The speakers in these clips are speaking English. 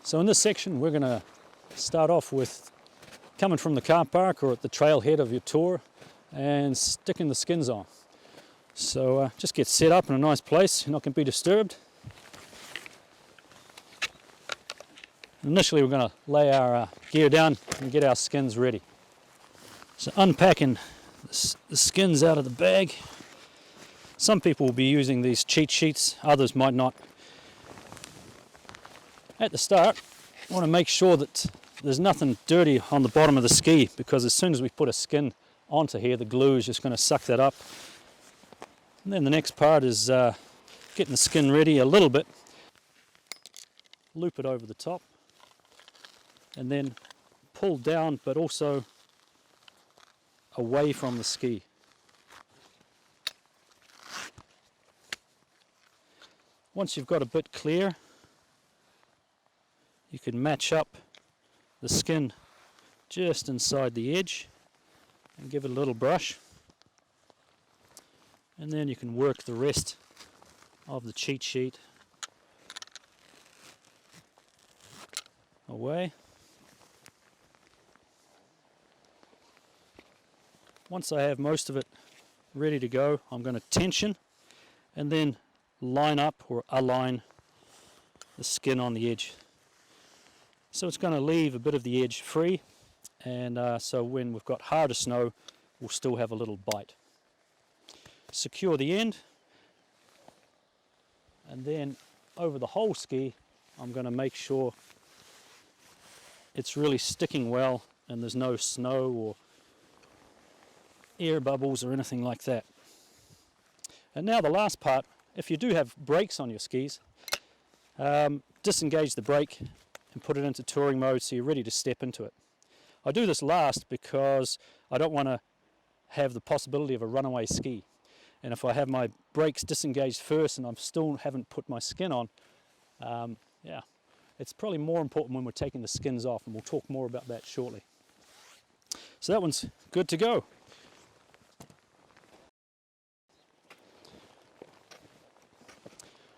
So in this section we're going to start off with coming from the car park or at the trailhead of your tour and sticking the skins on. So just get set up in a nice place, you're not going to be disturbed. Initially we're going to lay our gear down and get our skins ready. So unpacking the skins out of the bag. Some people will be using these cheat sheets, others might not. At the start, I want to make sure that there's nothing dirty on the bottom of the ski, because as soon as we put a skin onto here, the glue is just going to suck that up. And then the next part is getting the skin ready a little bit. Loop it over the top and then pull down, but also away from the ski. Once you've got a bit clear, you can match up the skin just inside the edge and give it a little brush, and then you can work the rest of the cheat sheet away. Once I have most of it ready to go, I'm going to tension and then line up or align the skin on the edge. So it's going to leave a bit of the edge free, and so when we've got harder snow, we'll still have a little bite. Secure the end, and then over the whole ski, I'm going to make sure it's really sticking well and there's no snow or air bubbles or anything like that. And now the last part, if you do have brakes on your skis, disengage the brake and put it into touring mode so you're ready to step into it. I do this last because I don't want to have the possibility of a runaway ski. And if I have my brakes disengaged first and I still haven't put my skin on, yeah, it's probably more important when we're taking the skins off, and we'll talk more about that shortly. So that one's good to go.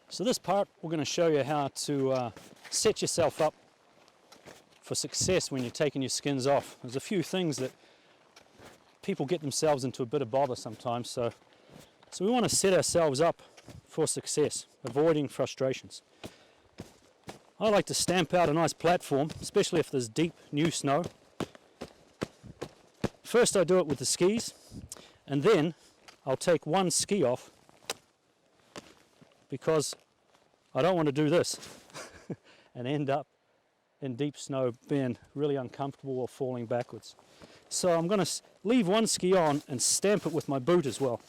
So this part, we're going to show you how to set yourself up for success when you're taking your skins off. There's a few things that people get themselves into a bit of bother sometimes, so we want to set ourselves up for success, avoiding frustrations. I like to stamp out a nice platform, especially if there's deep new snow. First I do it with the skis, and then I'll take one ski off, because I don't want to do this and end up in deep snow being really uncomfortable or falling backwards. So I'm going to leave one ski on and stamp it with my boot as well.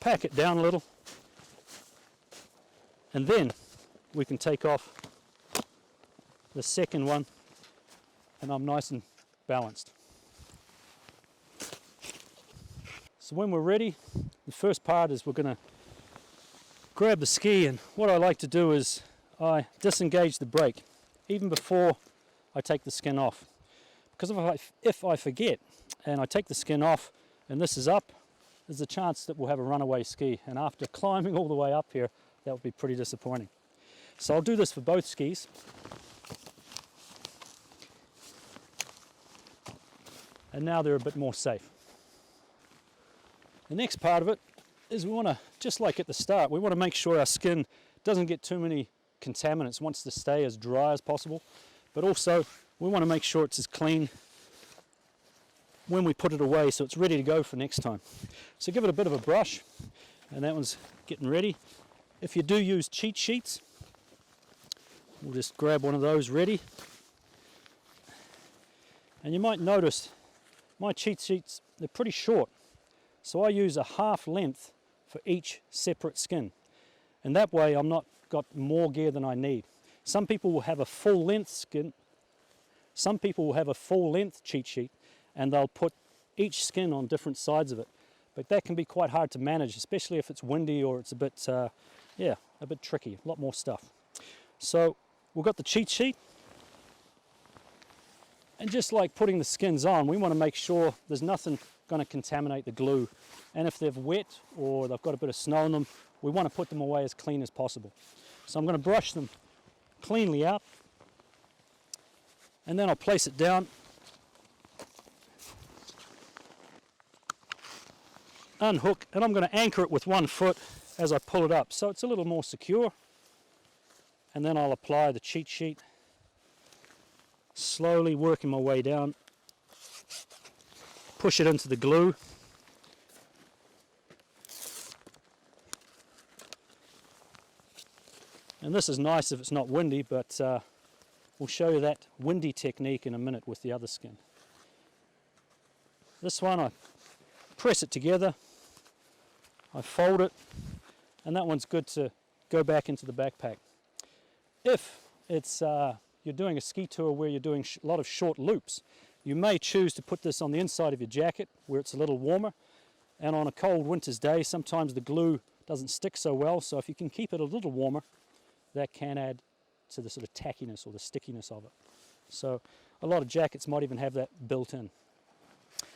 Pack it down a little, and then we can take off the second one, and I'm nice and balanced. So when we're ready, the first part is we're going to grab the ski, and what I like to do is I disengage the brake even before I take the skin off, because if I forget and I take the skin off and this is up, there's a chance that we'll have a runaway ski, and after climbing all the way up here, that would be pretty disappointing. So I'll do this for both skis. And now they're a bit more safe. The next part of it is we want to, just like at the start, we want to make sure our skin doesn't get too many contaminants, wants to stay as dry as possible, but also we want to make sure it's as clean when we put it away so it's ready to go for next time. So give it a bit of a brush, and that one's getting ready. If you do use cheat sheets, we'll just grab one of those ready. And you might notice my cheat sheets, they're pretty short. So I use a half length for each separate skin. And that way I'm not got more gear than I need. Some people will have a full length skin. Some people will have a full length cheat sheet, and they'll put each skin on different sides of it. But that can be quite hard to manage, especially if it's windy or it's a bit, a bit tricky, a lot more stuff. So we've got the cheat sheet. And just like putting the skins on, we want to make sure there's nothing going to contaminate the glue. And if they're wet or they've got a bit of snow on them, we want to put them away as clean as possible. So I'm going to brush them cleanly out, and then I'll place it down, unhook, and I'm going to anchor it with one foot as I pull it up so it's a little more secure. And then I'll apply the cheat sheet, slowly working my way down, push it into the glue, and this is nice if it's not windy, but we'll show you that windy technique in a minute with the other skin. This one, I press it together, I fold it, and that one's good to go back into the backpack. If it's you're doing a ski tour where you're doing a lot of short loops, you may choose to put this on the inside of your jacket where it's a little warmer, and on a cold winter's day sometimes the glue doesn't stick so well, so if you can keep it a little warmer, that can add to the sort of tackiness or the stickiness of it. So a lot of jackets might even have that built in.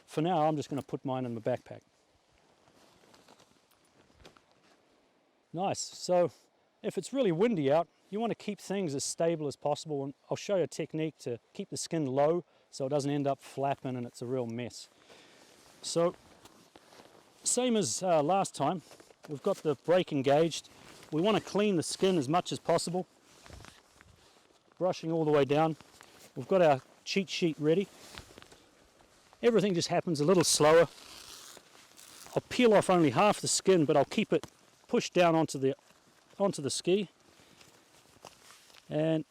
For now I'm just going to put mine in my backpack. Nice. So if it's really windy out, you want to keep things as stable as possible, and I'll show you a technique to keep the skin low so it doesn't end up flapping and it's a real mess. So same as last time, we've got the brake engaged. We want to clean the skin as much as possible, brushing all the way down. We've got our cheat sheet ready. Everything just happens a little slower. I'll peel off only half the skin, but I'll keep it pushed down onto the ski, and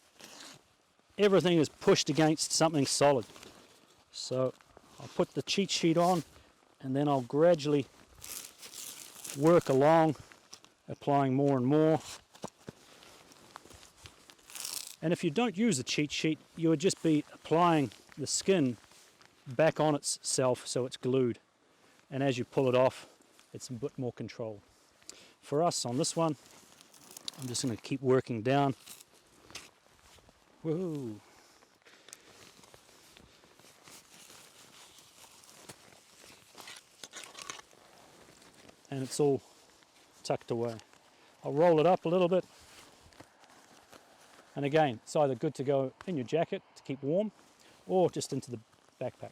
everything is pushed against something solid. So I'll put the cheat sheet on, and then I'll gradually work along, applying more and more. And if you don't use the cheat sheet, you would just be applying the skin back on itself so it's glued, and as you pull it off it's a bit more controlled. For us on this one, I'm just going to keep working down. Woohoo! And it's all tucked away. I'll roll it up a little bit. And again, it's either good to go in your jacket to keep warm or just into the backpack.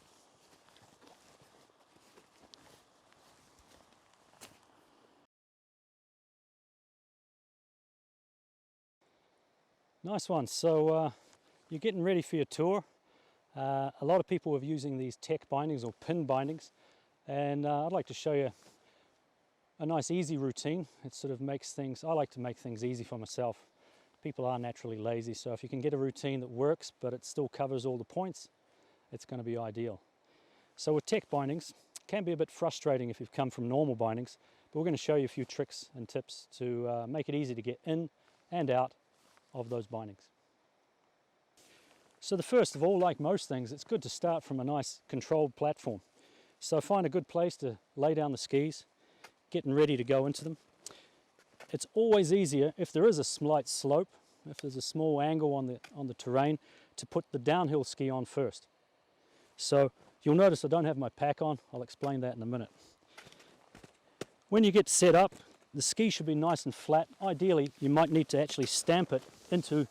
Nice one. So you're getting ready for your tour. A lot of people are using these tech bindings or pin bindings, and I'd like to show you a nice easy routine. It sort of makes things, I like to make things easy for myself. People are naturally lazy, so if you can get a routine that works but it still covers all the points, it's going to be ideal. So with tech bindings, it can be a bit frustrating if you've come from normal bindings, but we're going to show you a few tricks and tips to make it easy to get in and out of those bindings. So the first of all, like most things, it's good to start from a nice controlled platform. So find a good place to lay down the skis, getting ready to go into them. It's always easier if there is a slight slope, if there's a small angle on the terrain, to put the downhill ski on first. So you'll notice I don't have my pack on. I'll explain that in a minute. When you get set up, the ski should be nice and flat. Ideally, you might need to actually stamp it into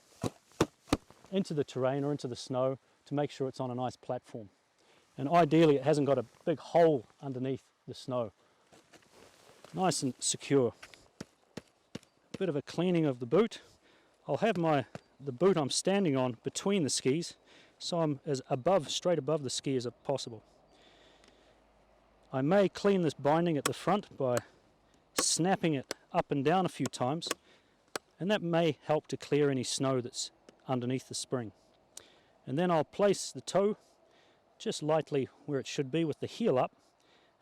the terrain or into the snow to make sure it's on a nice platform. And ideally, it hasn't got a big hole underneath the snow. Nice and secure. A bit of a cleaning of the boot. I'll have the boot I'm standing on between the skis, so I'm as straight above the ski as possible. I may clean this binding at the front by snapping it up and down a few times, and that may help to clear any snow that's underneath the spring. And then I'll place the toe just lightly where it should be with the heel up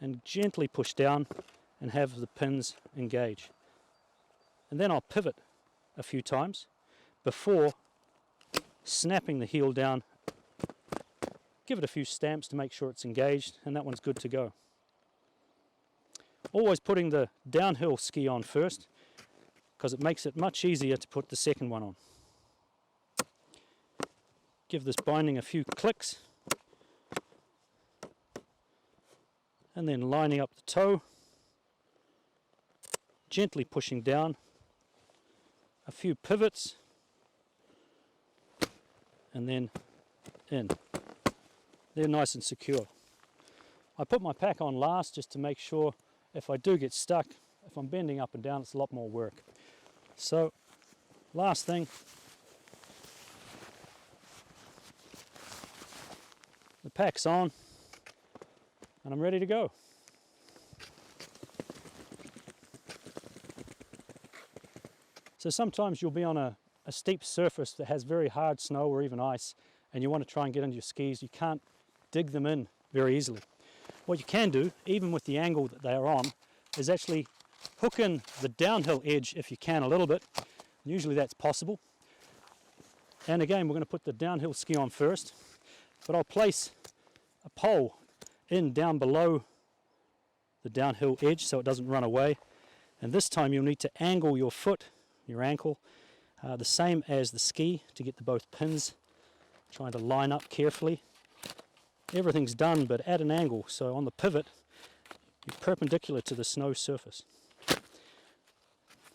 and gently push down and have the pins engage. And then I'll pivot a few times before snapping the heel down. Give it a few stamps to make sure it's engaged, and that one's good to go. Always putting the downhill ski on first, because it makes it much easier to put the second one on. Give this binding a few clicks, and then lining up the toe, gently pushing down, a few pivots, and then in. They're nice and secure. I put my pack on last just to make sure if I do get stuck, if I'm bending up and down, it's a lot more work. So, last thing, the pack's on, and I'm ready to go. So sometimes you'll be on a steep surface that has very hard snow or even ice, and you want to try and get into your skis. You can't dig them in very easily. What you can do, even with the angle that they are on, is actually hook in the downhill edge if you can a little bit. Usually that's possible. And again, we're going to put the downhill ski on first, but I'll place a pole in down below the downhill edge so it doesn't run away. And this time you'll need to angle your foot, your ankle, the same as the ski to get the both pins, trying to line up carefully. Everything's done but at an angle, so on the pivot you're perpendicular to the snow surface.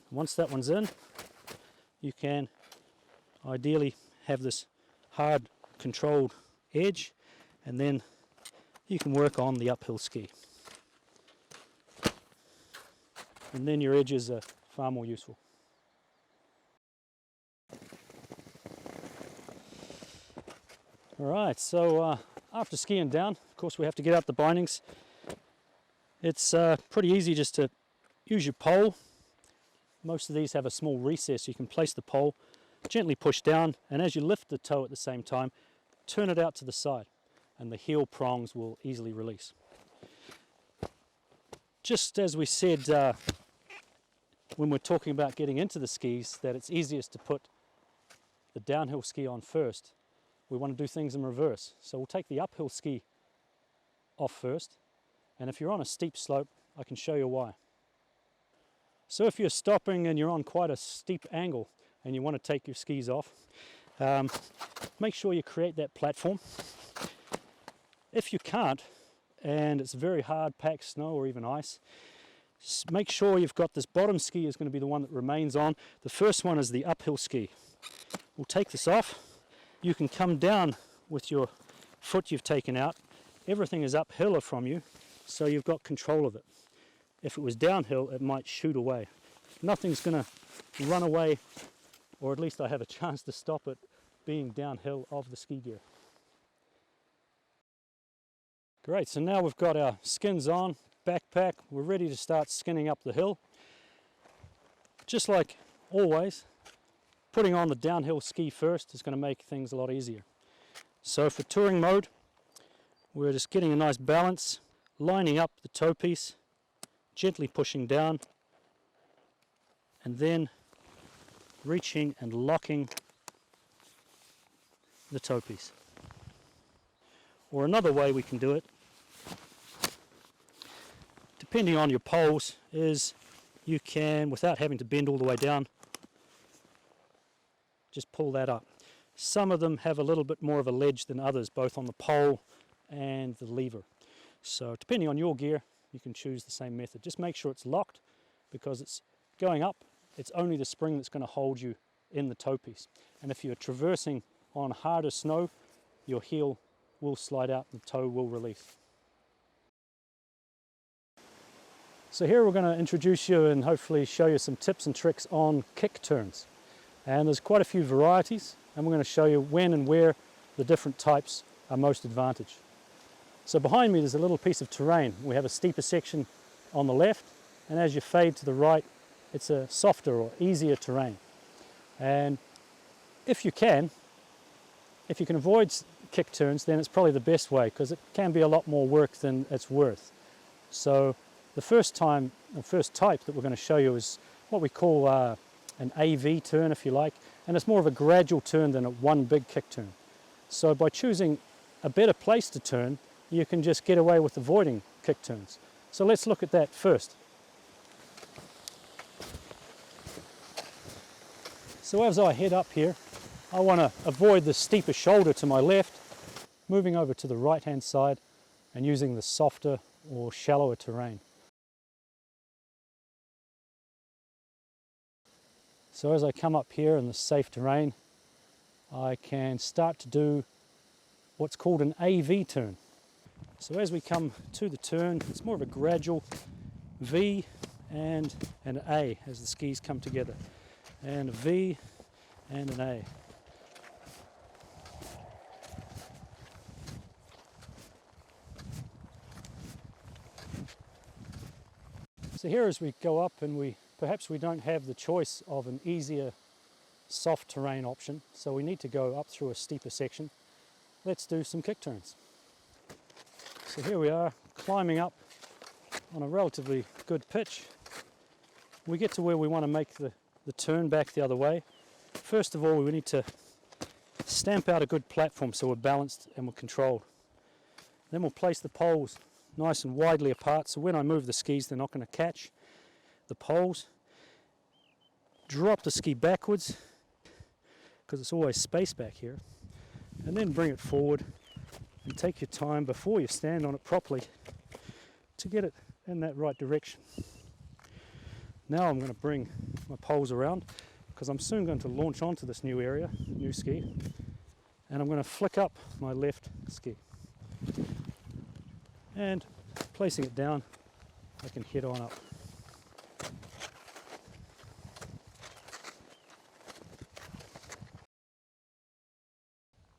Once that one's in, you can ideally have this hard controlled edge, and then you can work on the uphill ski. And then your edges are far more useful. Alright, so after skiing down, of course we have to get out the bindings. It's pretty easy just to use your pole. Most of these have a small recess. You can place the pole, gently push down, and as you lift the toe at the same time, turn it out to the side, and the heel prongs will easily release. Just as we said when we're talking about getting into the skis, that it's easiest to put the downhill ski on first, we want to do things in reverse. So we'll take the uphill ski off first, and if you're on a steep slope, I can show you why. So if you're stopping and you're on quite a steep angle and you want to take your skis off, make sure you create that platform. If you can't, and it's very hard packed snow or even ice, make sure you've got this bottom ski is going to be the one that remains on. The first one is the uphill ski. We'll take this off. You can come down with your foot you've taken out. Everything is uphill from you, so you've got control of it. If it was downhill, it might shoot away. Nothing's going to run away, or at least I have a chance to stop it being downhill of the ski gear. Great, so now we've got our skins on, backpack, we're ready to start skinning up the hill. Just like always, putting on the downhill ski first is going to make things a lot easier. So for touring mode, we're just getting a nice balance, lining up the toe piece, gently pushing down, and then reaching and locking the toe piece. Or another way we can do it, depending on your poles, is you can, without having to bend all the way down, just pull that up. Some of them have a little bit more of a ledge than others, both on the pole and the lever. So depending on your gear, you can choose the same method. Just make sure it's locked, because it's going up. It's only the spring that's going to hold you in the toe piece. And if you're traversing on harder snow, your heel will slide out and the toe will release. So here we're going to introduce you and hopefully show you some tips and tricks on kick turns. And there's quite a few varieties, and we're going to show you when and where the different types are most advantage. So behind me there's a little piece of terrain. We have a steeper section on the left, and as you fade to the right, it's a softer or easier terrain. And if you can avoid kick turns, then it's probably the best way, because it can be a lot more work than it's worth. So the first type that we're going to show you is what we call an AV turn, if you like, and it's more of a gradual turn than a one big kick turn. So by choosing a better place to turn, you can just get away with avoiding kick turns. So let's look at that first. So as I head up here, I want to avoid the steeper shoulder to my left, moving over to the right hand side and using the softer or shallower terrain. So as I come up here in the safe terrain, I can start to do what's called an AV turn. So as we come to the turn, it's more of a gradual V and an A as the skis come together. And a V and an A. So here as we go up, and perhaps we don't have the choice of an easier soft terrain option, so we need to go up through a steeper section. Let's do some kick turns. So here we are, climbing up on a relatively good pitch. We get to where we want to make the turn back the other way. First of all, we need to stamp out a good platform so we're balanced and we're controlled. Then we'll place the poles nice and widely apart, so when I move the skis they're not going to catch the poles. Drop the ski backwards, because it's always space back here, and then bring it forward and take your time before you stand on it properly to get it in that right direction. Now I'm going to bring my poles around, because I'm soon going to launch onto this new area, new ski, and I'm going to flick up my left ski. And placing it down, I can head on up.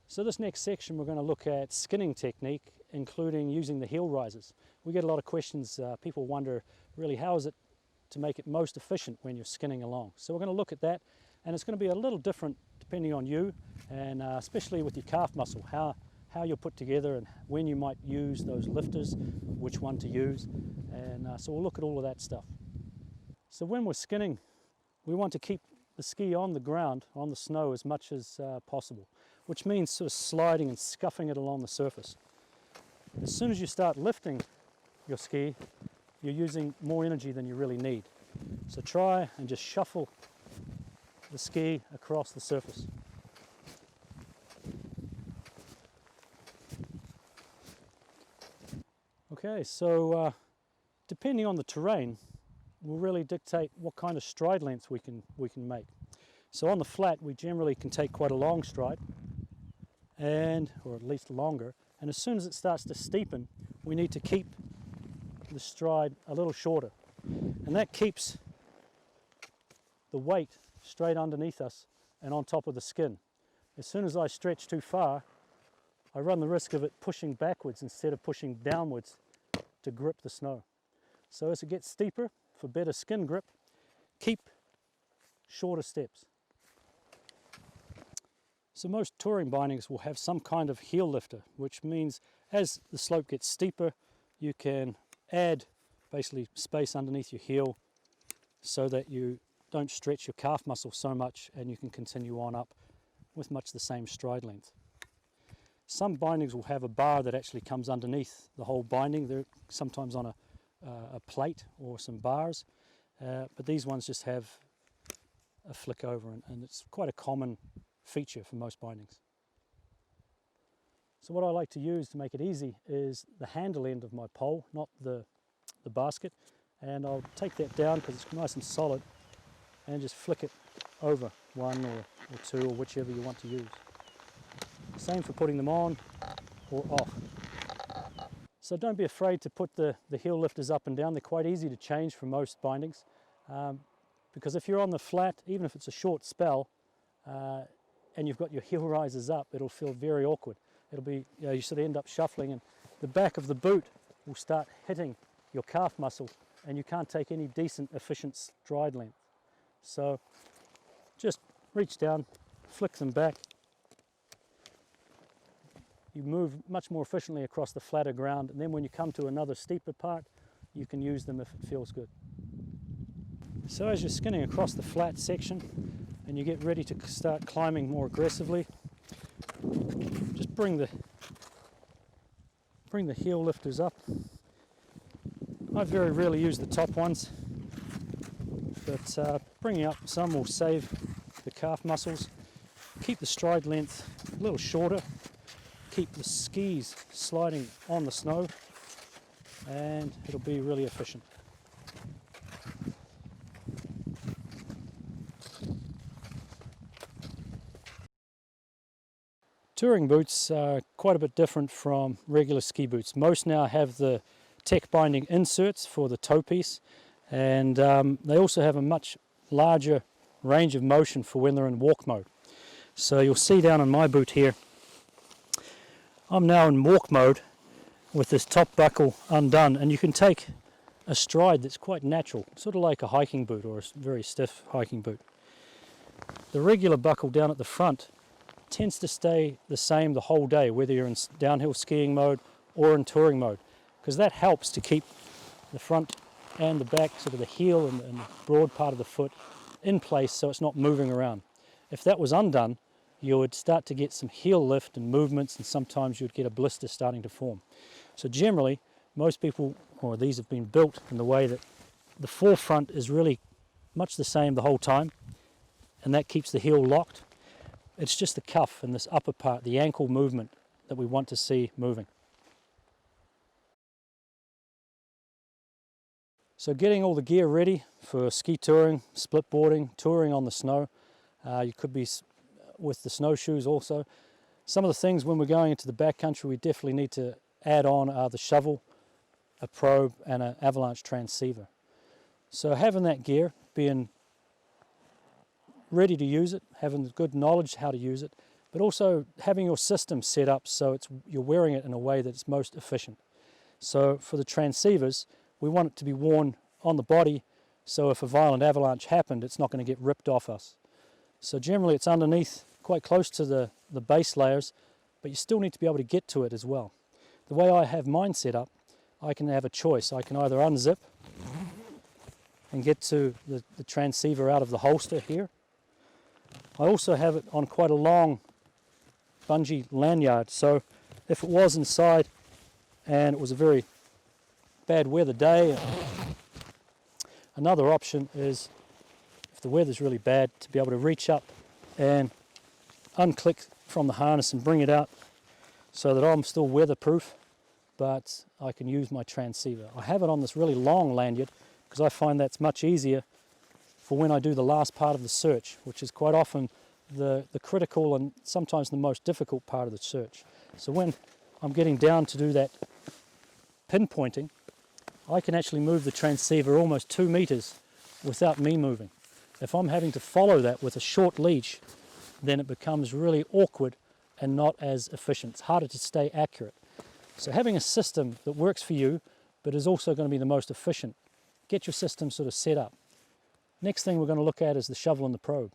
So this next section we're going to look at skinning technique, including using the heel risers. We get a lot of questions, people wonder really how is it to make it most efficient when you're skinning along. So we're going to look at that, and it's going to be a little different depending on you, and especially with your calf muscle, how you're put together and when you might use those lifters, which one to use, and so we'll look at all of that stuff. So when we're skinning, we want to keep the ski on the ground, on the snow, as much as possible, which means sort of sliding and scuffing it along the surface. As soon as you start lifting your ski, you're using more energy than you really need. So try and just shuffle the ski across the surface. Okay, so depending on the terrain will really dictate what kind of stride length we can make. So on the flat we generally can take quite a long stride, or at least longer, and as soon as it starts to steepen we need to keep the stride a little shorter, and that keeps the weight straight underneath us and on top of the skin. As soon as I stretch too far, I run the risk of it pushing backwards instead of pushing downwards to grip the snow. So as it gets steeper, for better skin grip, keep shorter steps. So most touring bindings will have some kind of heel lifter, which means as the slope gets steeper, you can add basically space underneath your heel so that you don't stretch your calf muscle so much, and you can continue on up with much the same stride length. Some bindings will have a bar that actually comes underneath the whole binding. They're sometimes on a plate or some bars, but these ones just have a flick over, and it's quite a common feature for most bindings. So what I like to use to make it easy is the handle end of my pole, not the basket, and I'll take that down because it's nice and solid, and just flick it over one or two, or whichever you want to use. Same for putting them on or off. So don't be afraid to put the heel lifters up and down. They're quite easy to change for most bindings, because if you're on the flat, even if it's a short spell, and you've got your heel risers up, it'll feel very awkward. It'll be, you sort of end up shuffling, and the back of the boot will start hitting your calf muscle, and you can't take any decent, efficient stride length. So just reach down, flick them back. You move much more efficiently across the flatter ground, and then when you come to another steeper part, you can use them if it feels good. So as you're skinning across the flat section and you get ready to start climbing more aggressively, just bring the heel lifters up. I very rarely use the top ones, but bringing up some will save the calf muscles, keep the stride length a little shorter, keep the skis sliding on the snow, and it'll be really efficient. Touring boots are quite a bit different from regular ski boots. Most now have the tech binding inserts for the toe piece, and they also have a much larger range of motion for when they're in walk mode. So you'll see down on my boot here, I'm now in walk mode with this top buckle undone, and you can take a stride that's quite natural, sort of like a hiking boot or a very stiff hiking boot. The regular buckle down at the front tends to stay the same the whole day, whether you're in downhill skiing mode or in touring mode, because that helps to keep the front and the back, sort of the heel and the broad part of the foot, in place so it's not moving around. If that was undone, you would start to get some heel lift and movements, and sometimes you'd get a blister starting to form. So generally, most people, or these have been built in the way that the forefront is really much the same the whole time, and that keeps the heel locked. It's just the cuff and this upper part, the ankle movement, that we want to see moving. So getting all the gear ready for ski touring, split boarding, touring on the snow. You could be with the snowshoes also. Some of the things when we're going into the backcountry we definitely need to add on are the shovel, a probe and an avalanche transceiver. So having that gear, being ready to use it, having good knowledge how to use it, but also having your system set up so you're wearing it in a way that it's most efficient. So for the transceivers, we want it to be worn on the body, so if a violent avalanche happened, it's not going to get ripped off us. So generally it's underneath, quite close to the base layers, but you still need to be able to get to it as well. The way I have mine set up, I can have a choice. I can either unzip and get to the transceiver out of the holster here. I also have it on quite a long bungee lanyard, so if it was inside and it was a very bad weather day, another option is, if the weather's really bad, to be able to reach up and unclick from the harness and bring it out so that I'm still weatherproof, but I can use my transceiver. I have it on this really long lanyard because I find that's much easier for when I do the last part of the search, which is quite often the critical and sometimes the most difficult part of the search. So when I'm getting down to do that pinpointing, I can actually move the transceiver almost 2 meters without me moving. If I'm having to follow that with a short leash, then it becomes really awkward and not as efficient. It's harder to stay accurate. So having a system that works for you, but is also going to be the most efficient, get your system sort of set up. Next thing we're going to look at is the shovel and the probe.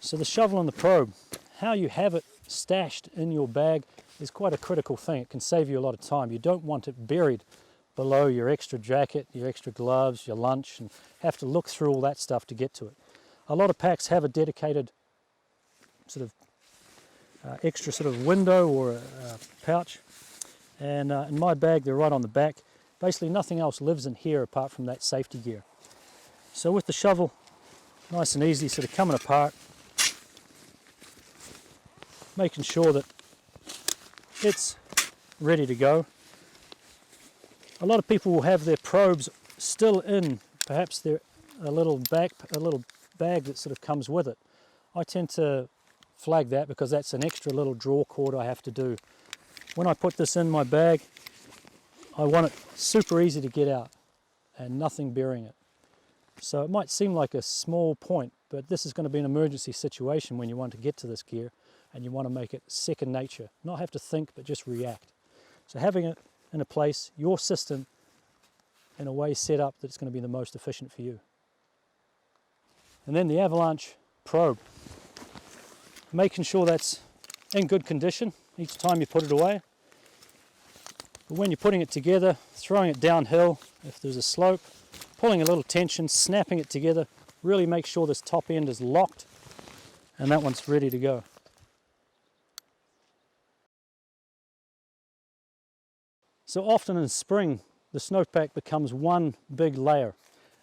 So the shovel and the probe, how you have it stashed in your bag is quite a critical thing. It can save you a lot of time. You don't want it buried below your extra jacket, your extra gloves, your lunch, and have to look through all that stuff to get to it. A lot of packs have a dedicated sort of extra sort of window or a pouch, and in my bag they're right on the back. Basically nothing else lives in here apart from that safety gear. So with the shovel, nice and easy, sort of coming apart, making sure that it's ready to go. A lot of people will have their probes still in, perhaps they're a little bag that sort of comes with it. I tend to flag that because that's an extra little draw cord I have to do. When I put this in my bag, I want it super easy to get out and nothing burying it. So it might seem like a small point, but this is going to be an emergency situation when you want to get to this gear and you want to make it second nature, not have to think but just react. So having it in a place, your system in a way set up that it's going to be the most efficient for you. And then the avalanche probe, making sure that's in good condition each time you put it away. But when you're putting it together, throwing it downhill, if there's a slope, pulling a little tension, snapping it together, really make sure this top end is locked and that one's ready to go. So often in spring, the snowpack becomes one big layer,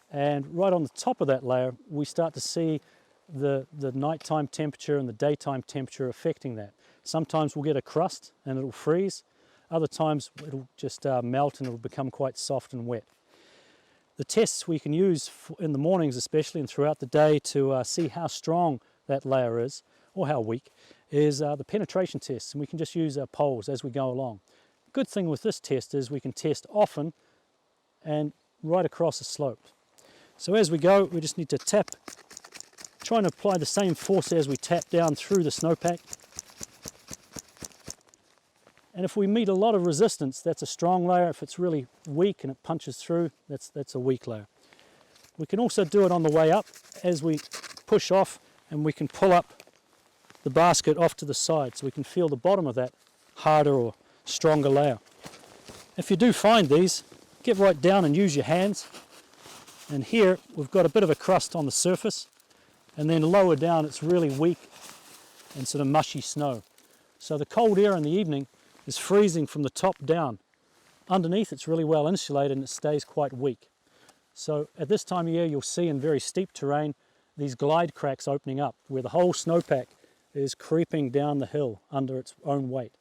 and right on the top of that layer we start to see the nighttime temperature and the daytime temperature affecting that. Sometimes we'll get a crust and it'll freeze, other times it'll just melt and it'll become quite soft and wet. The tests we can use in the mornings especially and throughout the day to see how strong that layer is, or how weak, is the penetration tests, and we can just use our poles as we go along. Good thing with this test is we can test often and right across the slope. So as we go, we just need to tap, trying to apply the same force as we tap down through the snowpack. And if we meet a lot of resistance, that's a strong layer. If it's really weak and it punches through, that's a weak layer. We can also do it on the way up as we push off, and we can pull up the basket off to the side so we can feel the bottom of that harder or stronger layer. If you do find these, get right down and use your hands. And here we've got a bit of a crust on the surface, and then lower down it's really weak and sort of mushy snow. So the cold air in the evening is freezing from the top down. Underneath it's really well insulated and it stays quite weak. So at this time of year you'll see in very steep terrain these glide cracks opening up where the whole snowpack is creeping down the hill under its own weight.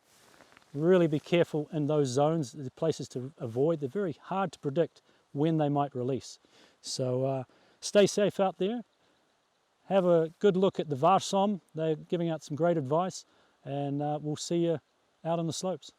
Really be careful in those zones, the places to avoid. They're very hard to predict when they might release. So stay safe out there. Have a good look at the Varsom. They're giving out some great advice, and we'll see you out on the slopes.